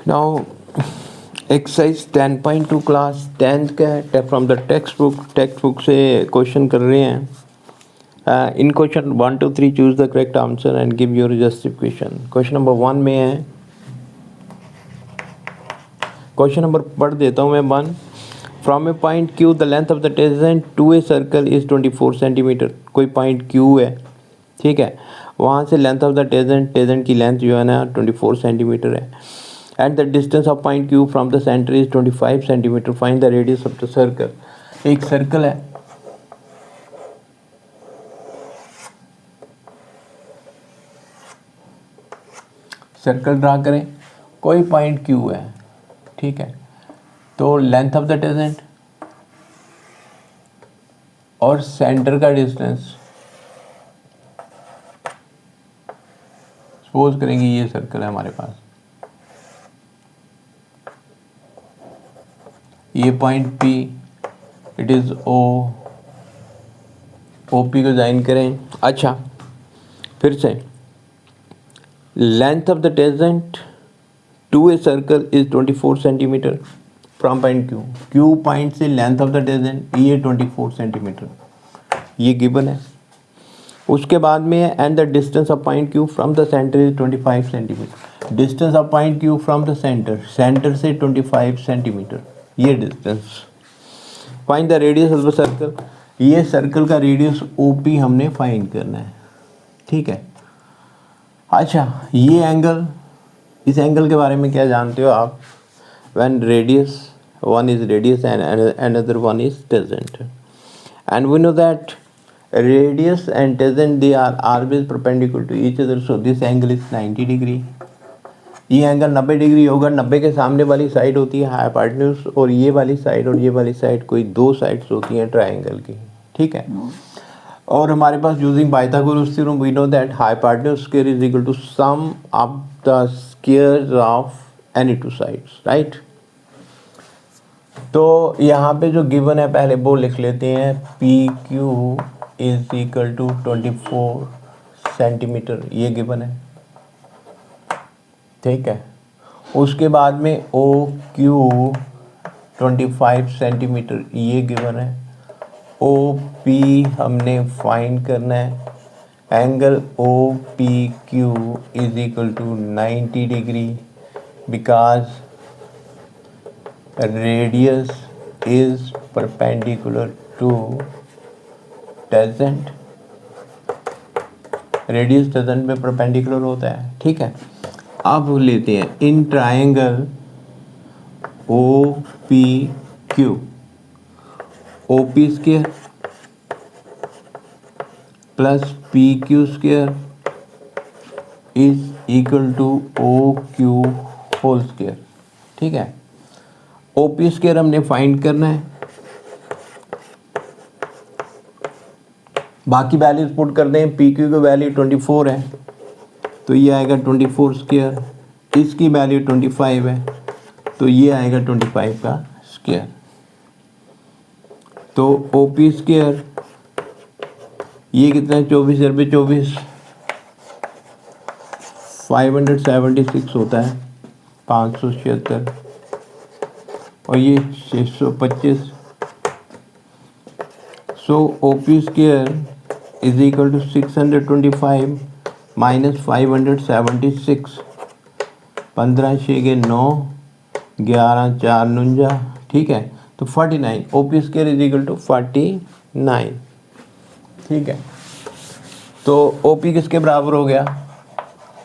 Now exercise 10.2 class 10th का है from the text book से क्वेश्चन कर रहे हैं। In question 1 to 3 choose the correct answer and give your justification. Question number 1 में है, क्वेश्चन नंबर पढ़ देता हूँ मैं 1। From a point Q the length of the tangent to a circle is 24 centimetre. कोई पॉइंट Q है, ठीक है, वहाँ से लेंथ ऑफ द टेंजेंट की लेंथ जो है ना 24 सेंटीमीटर है। And the distance of point Q from the centre is 25 centimetre. Find the radius of the circle. एक सर्कल है, सर्कल ड्रा करें, कोई पॉइंट Q है, ठीक है, तो लेंथ ऑफ द टेंजेंट और सेंटर का डिस्टेंस, सपोज करेंगे ये सर्कल है हमारे पास, ये point P, it is O P को ज्वाइन करें। अच्छा, फिर से length of the tangent to a circle is 24 centimetre from point Q point से लेंथ ऑफ द टेंजेंट ये 24 सेंटीमीटर, ये गिवन है। उसके बाद में है and the distance of point Q from the centre is 25 centimetre. Distance of point Q from the centre से 25 centimetre, ये distance. Find the radius of the circle. ये सर्कल का रेडियस OP हमने फाइंड करना है, ठीक है। अच्छा, ये एंगल, इस एंगल के बारे में क्या जानते हो आप? When radius, one is radius and another one is tangent, and we know that radius and tangent they are always perpendicular to each other, so this angle is 90 degree। ये angle 90 degree होगा। 90 के सामने वाली side होती है hypotenuse, और ये वाली साइड कोई दो साइड्स होती हैं ट्रायंगल की, ठीक है। और हमारे पास using Pythagoras theorem we know that hypotenuse square is equal to sum of the squares of any two sides, right. तो यहाँ पे जो गिवन है पहले वो लिख लेते हैं, PQ is equal to 24 centimetre, ये गिवन है, ठीक है। उसके बाद में OQ 25 सेंटीमीटर, ये गिवन है। OP हमने फाइंड करना है। Angle OPQ is equal to 90 degree because radius is perpendicular to tangent. Radius tangent में परपेंडिकुलर होता है, ठीक है। अब लेते हैं in triangle OPQ, OP square plus PQ square is equal to OQ whole square, ठीक है। OP स्क्वायर हमने फाइंड करना है, बाकी वैल्यूज पुट कर दें। PQ की वैल्यू 24 है, तो ये आएगा 24 स्क्वायर। इसकी वैल्यू 25 है, तो ये आएगा 25 का स्क्वायर। तो OP स्क्वायर ये कितना है, 24 × 24 576 होता है, 576, और ये 625। So OP square is equal to 625 minus 576, 15 6 के 9, 11 4 49, ठीक है। तो 49, OP square is equal to 49, ठीक है। तो OP किसके बराबर हो गया?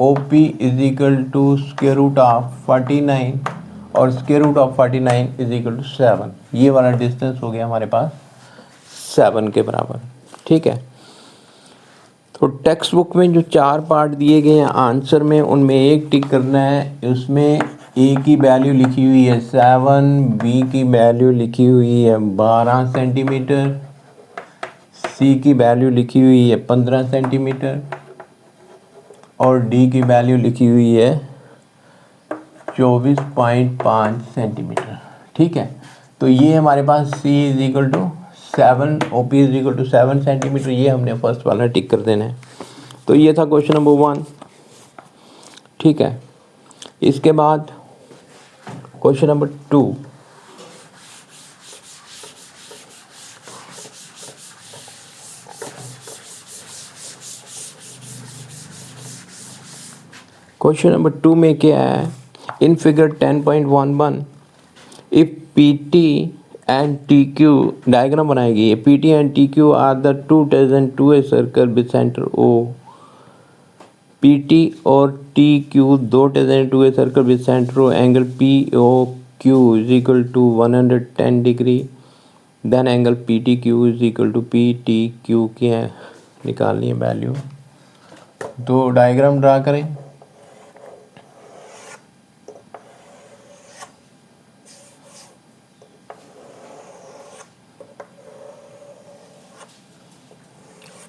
OP is equal to square root of 49, और square root of 49 is equal to 7। ये वाला डिस्टेंस हो गया हमारे पास 7 के बराबर, ठीक है। तो टेक्स्ट बुक में जो 4 पार्ट दिए गए हैं आंसर में, उनमें एक टिक करना है। उसमें A की वैल्यू लिखी हुई है 7, B की वैल्यू लिखी हुई है 12 सेंटीमीटर, C की वैल्यू लिखी हुई है 15 सेंटीमीटर, और D की वैल्यू लिखी हुई है 24.5 सेंटीमीटर, ठीक है। तो ये हमारे पास C is equal to 7, OP is equal to 7 centimetre, ये हमने फर्स्ट वाला टिक कर देना है। तो ये था क्वेश्चन नंबर 1, ठीक है। इसके बाद क्वेश्चन नंबर 2, क्वेश्चन नंबर 2 में क्या है, in figure 10.11 if P T and T Q, diagram बनाएगी, P T and T Q are the two tangent to a circle with centre O. P T और T Q दो tangent to a circle with centre O, angle P O Q is equal to 110 degree, then angle P T Q is equal to P T Q की है निकालनी है value. तो diagram draw करें।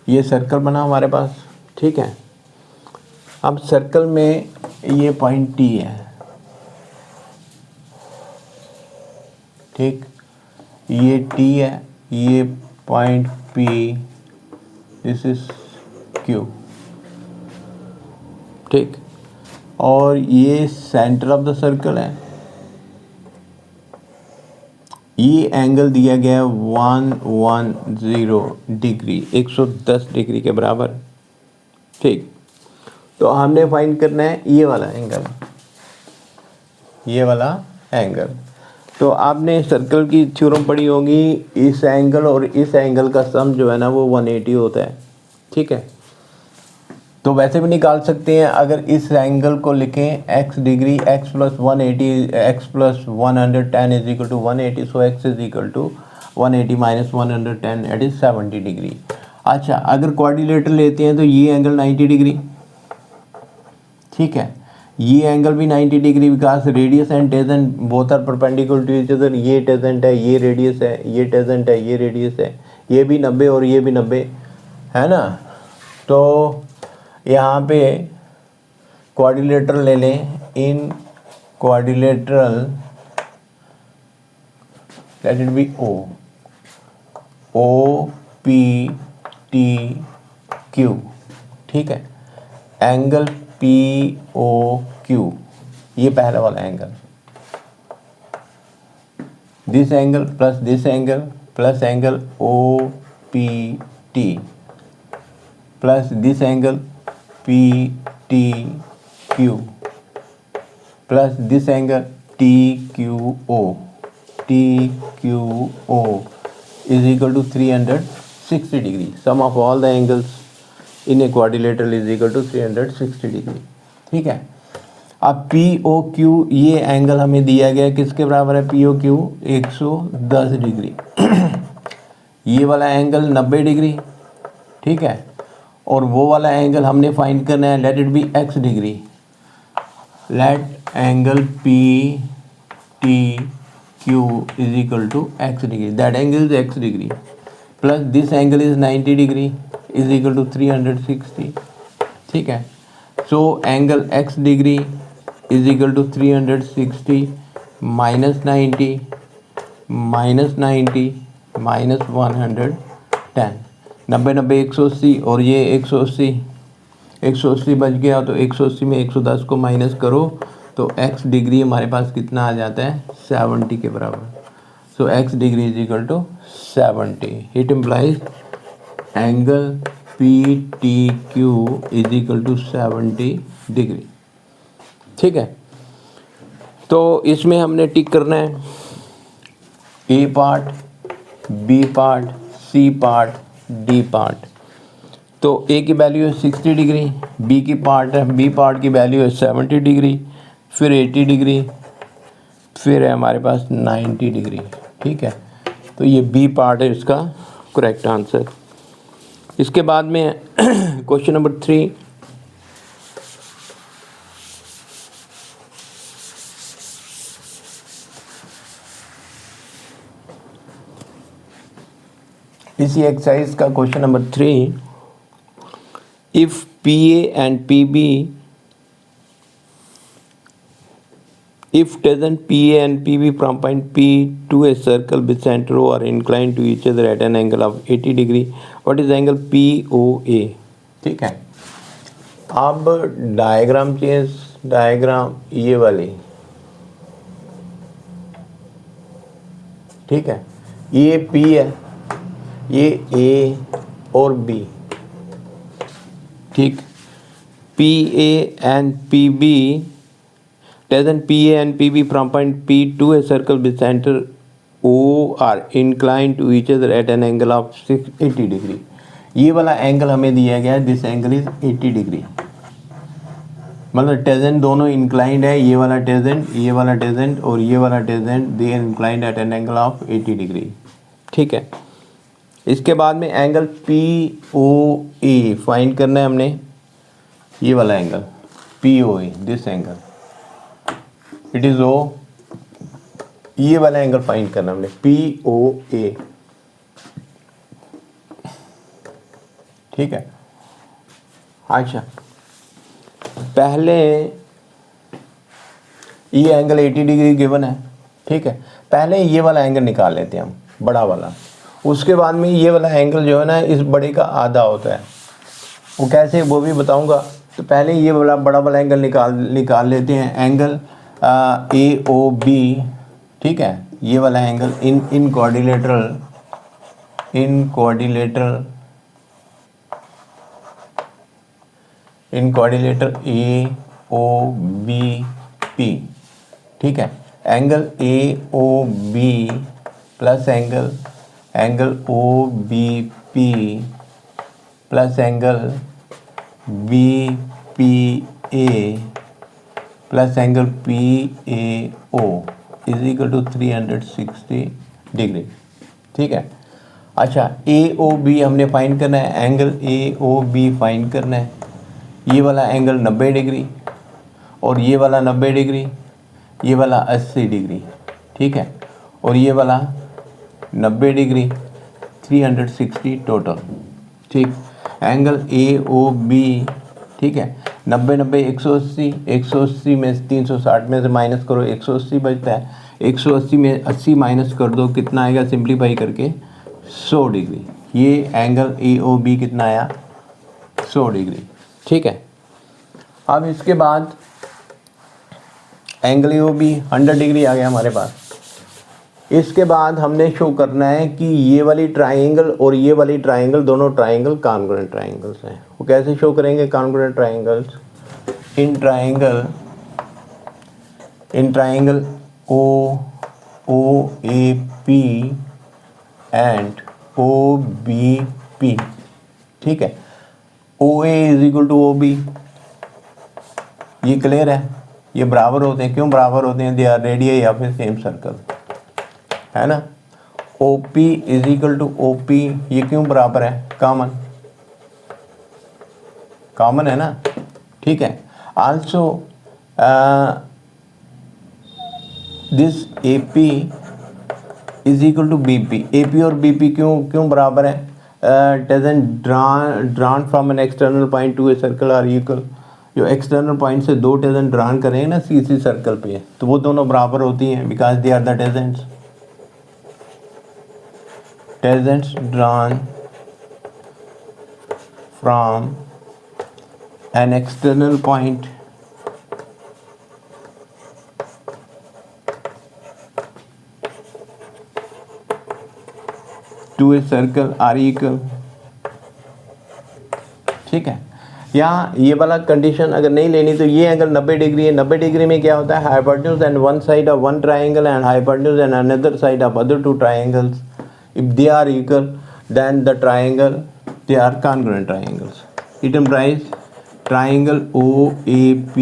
ये circle बना हमारे पास, ठीक है। अब सर्कल में ये पॉइंट टी है, ठीक, ये टी है, ये point P, this is Q, ठीक, और ये सेंटर ऑफ द सर्कल है। ये एंगल दिया गया है 110 डिग्री, 110 डिग्री के बराबर, ठीक। तो हमने फाइंड करना है ये वाला एंगल, ये वाला एंगल। तो आपने सर्कल की थ्योरम पढ़ी होगी, इस एंगल और इस एंगल का सम जो है ना वो 180 होता है, ठीक है। तो वैसे भी निकाल सकते हैं, अगर इस एंगल को लिखें x degree, x plus 180, x plus 110 is equal to 180, so x is equal to 180 minus 110 it is 70 degree. अच्छा, अगर क्वाड्रिलेटरल लेते हैं तो ये एंगल 90 डिग्री, ठीक है, ये एंगल भी 90 degree, because radius and tangent both are perpendicular to each other. ये टेजेंट है, ये रेडियस है, ये टेजेंट है, ये रेडियस है, ये भी 90 और ये भी 90 है ना। तो यहाँ पे क्वाड्रिलेटरल ले लें, in quadrilateral let it be O P T Q, ठीक है, एंगल पी ओ क्यू, ये पहला वाला angle, this angle plus angle O P T plus this angle P T Q plus this angle T Q O is equal to 360 degree. Sum of all the angles in a quadrilateral is equal to 360 degree, ठीक है। अब P O Q, ये angle हमें दिया गया किसके बराबर है, पी ओ क्यू 110 डिग्री ये वाला एंगल 90 डिग्री, ठीक है, और वो वाला एंगल हमने फाइंड करना है, let it be x degree, let angle P T Q is equal to x degree, that angle is x degree, plus this angle is 90 degree is equal to 360, ठीक है। So angle x degree is equal to 360 minus 90 minus 110, 90 90 180 और ये 180 बच गया, तो 180 में 110 को minus करो तो x डिग्री हमारे पास कितना आ जाता है, 70 के बराबर। So x degree is equal to 70, it implies angle P T Q is equal to 70 degree, ठीक है। तो इसमें हमने टिक करना है A part, B part, C part, D part. तो ए की वैल्यू है 60 डिग्री, बी की पार्ट की वैल्यू है 70 डिग्री, फिर 80 डिग्री, फिर है हमारे पास 90 डिग्री, ठीक है। तो ये बी पार्ट है इसका करेक्ट आंसर। इसके बाद में क्वेश्चन नंबर 3, इसी एक्सरसाइज का question number 3, if P A and P B, if doesn't PA and PB from point P to a circle with center O are inclined to each other at an angle of 80 degree, what is angle POA, ठीक है। अब diagram change, diagram ये वाली, ठीक है, ये P है, ये A और B, ठीक। PA and PB, tangent PA and PB from point P to a circle with center O are inclined to each other at an angle of 80 degree. ये वाला एंगल हमें दिया गया है, दिस एंगल इज 80 डिग्री, मतलब tangent दोनों inclined है, ये वाला टेजेंट, ये वाला टेजेंट और ये वाला tangent, they are inclined at an angle of 80 degree, ठीक है। इसके बाद में एंगल POA फाइंड करना है हमने, ये वाला angle POA, this angle it is O, ये वाला एंगल फाइंड करना हमने POA, ठीक है। अच्छा, पहले ये एंगल 80 डिग्री गिवन है, ठीक है। पहले ये वाला एंगल निकाल लेते हैं हम, बड़ा वाला, उसके बाद में ये वाला एंगल जो है ना इस बड़े का आधा होता है, वो कैसे वो भी बताऊंगा। तो पहले ये वाला बड़ा वाला एंगल निकाल लेते हैं, एंगल AOB, ठीक है। ये वाला एंगल इन कोऑर्डिनेटर AOBP, ठीक है। Angle AOB plus angle OBP plus angle BPA plus angle PAO is equal to 360 degree, ठीक है। अच्छा, AOB हमने फाइंड करना है, एंगल AOB फाइंड करना है। ये वाला एंगल 90 डिग्री और ये वाला 90 डिग्री, ये वाला 80 डिग्री, ठीक है। और ये वाला 90 डिग्री, 360 टोटल, ठीक। एंगल AOB, ठीक है। 90 90 180, 180 में 360 में से माइनस करो, 180 बचता है, 180 में 80 माइनस कर दो, कितना आएगा सिंप्लीफाई करके 100 डिग्री। ये एंगल AOB कितना आया 100 डिग्री, ठीक है। अब इसके बाद एंगल AOB 100 डिग्री आ गया हमारे पास। इसके बाद हमने शो करना है कि ये वाली ट्राइंगल और ये वाली ट्राइंगल, दोनों ट्राइंगल कॉन्ग्रुएंट ट्राइंगल्स हैं। वो कैसे शो करेंगे congruent triangles? In triangle OOAP and OBP, ठीक है। OA is equal to OB, ये क्लियर है, ये बराबर होते हैं। क्यों बराबर होते हैं? दे आर रेडियस या फिर सेम सर्कल, है ना। OP is equal to OP, ये क्यों बराबर है? कॉमन है ना, ठीक है। Also this AP is equal to BP, AP और BP क्यों बराबर है? Tangent drawn from an external point to a circle are equal. जो एक्सटर्नल पॉइंट से दो टेजेंट ड्रॉन करेंगे ना CC सर्कल पे, तो वो दोनों बराबर होती हैं, because they are the tangents drawn from an external point to a circle are equal, ठीक है। यहाँ ये वाला कंडीशन अगर नहीं लेनी तो ये एंगल 90 डिग्री है। 90 डिग्री में क्या होता है? Hypotenuse and one side of one triangle and hypotenuse and another side of other two triangles, if they are equal then the triangle they are congruent triangles. It implies triangle OAP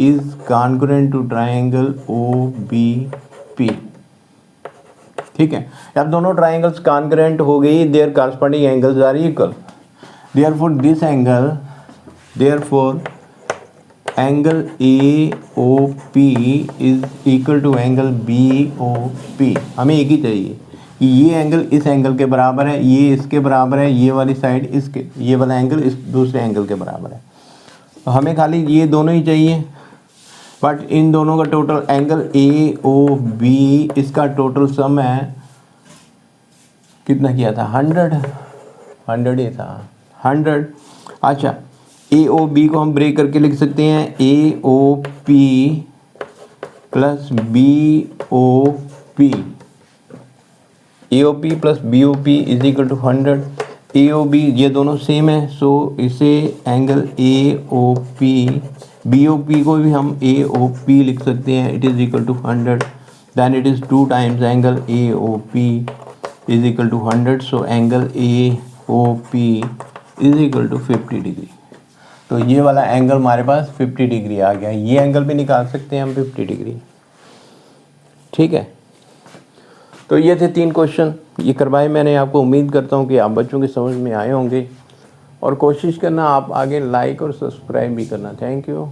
is congruent to triangle OBP, ठीक है। अब दोनों triangles congruent हो गई, their corresponding angles are equal, therefore angle AOP is equal to angle BOP। हमें एक ही चाहिए कि ये एंगल इस एंगल के बराबर है, ये इसके बराबर है, ये वाली साइड इसके, ये वाला एंगल इस दूसरे एंगल के बराबर है। तो हमें खाली ये दोनों ही चाहिए, बट इन दोनों का टोटल एंगल AOB, इसका टोटल सम है कितना किया था? 100 ही था, 100। अच्छा, AOB को हम ब्रेक करके लिख सकते हैं AOP plus BOP, AOP plus BOP is equal to 100। AOB ये दोनों सेम है, सो इसे एंगल AOP, BOP को भी हम AOP लिख सकते हैं, it is equal to 100, then it is 2 times angle AOP is equal to 100, so angle AOP is equal to 50 degree. तो ये वाला एंगल हमारे पास 50 डिग्री आ गया। ये एंगल भी निकाल सकते हैं हम 50 डिग्री। ठीक है, तो ये थे 3 क्वेश्चन, ये करवाए मैंने आपको। उम्मीद करता हूँ कि आप बच्चों की समझ में आए होंगे, और कोशिश करना आप आगे लाइक और सब्सक्राइब भी करना। Thank you.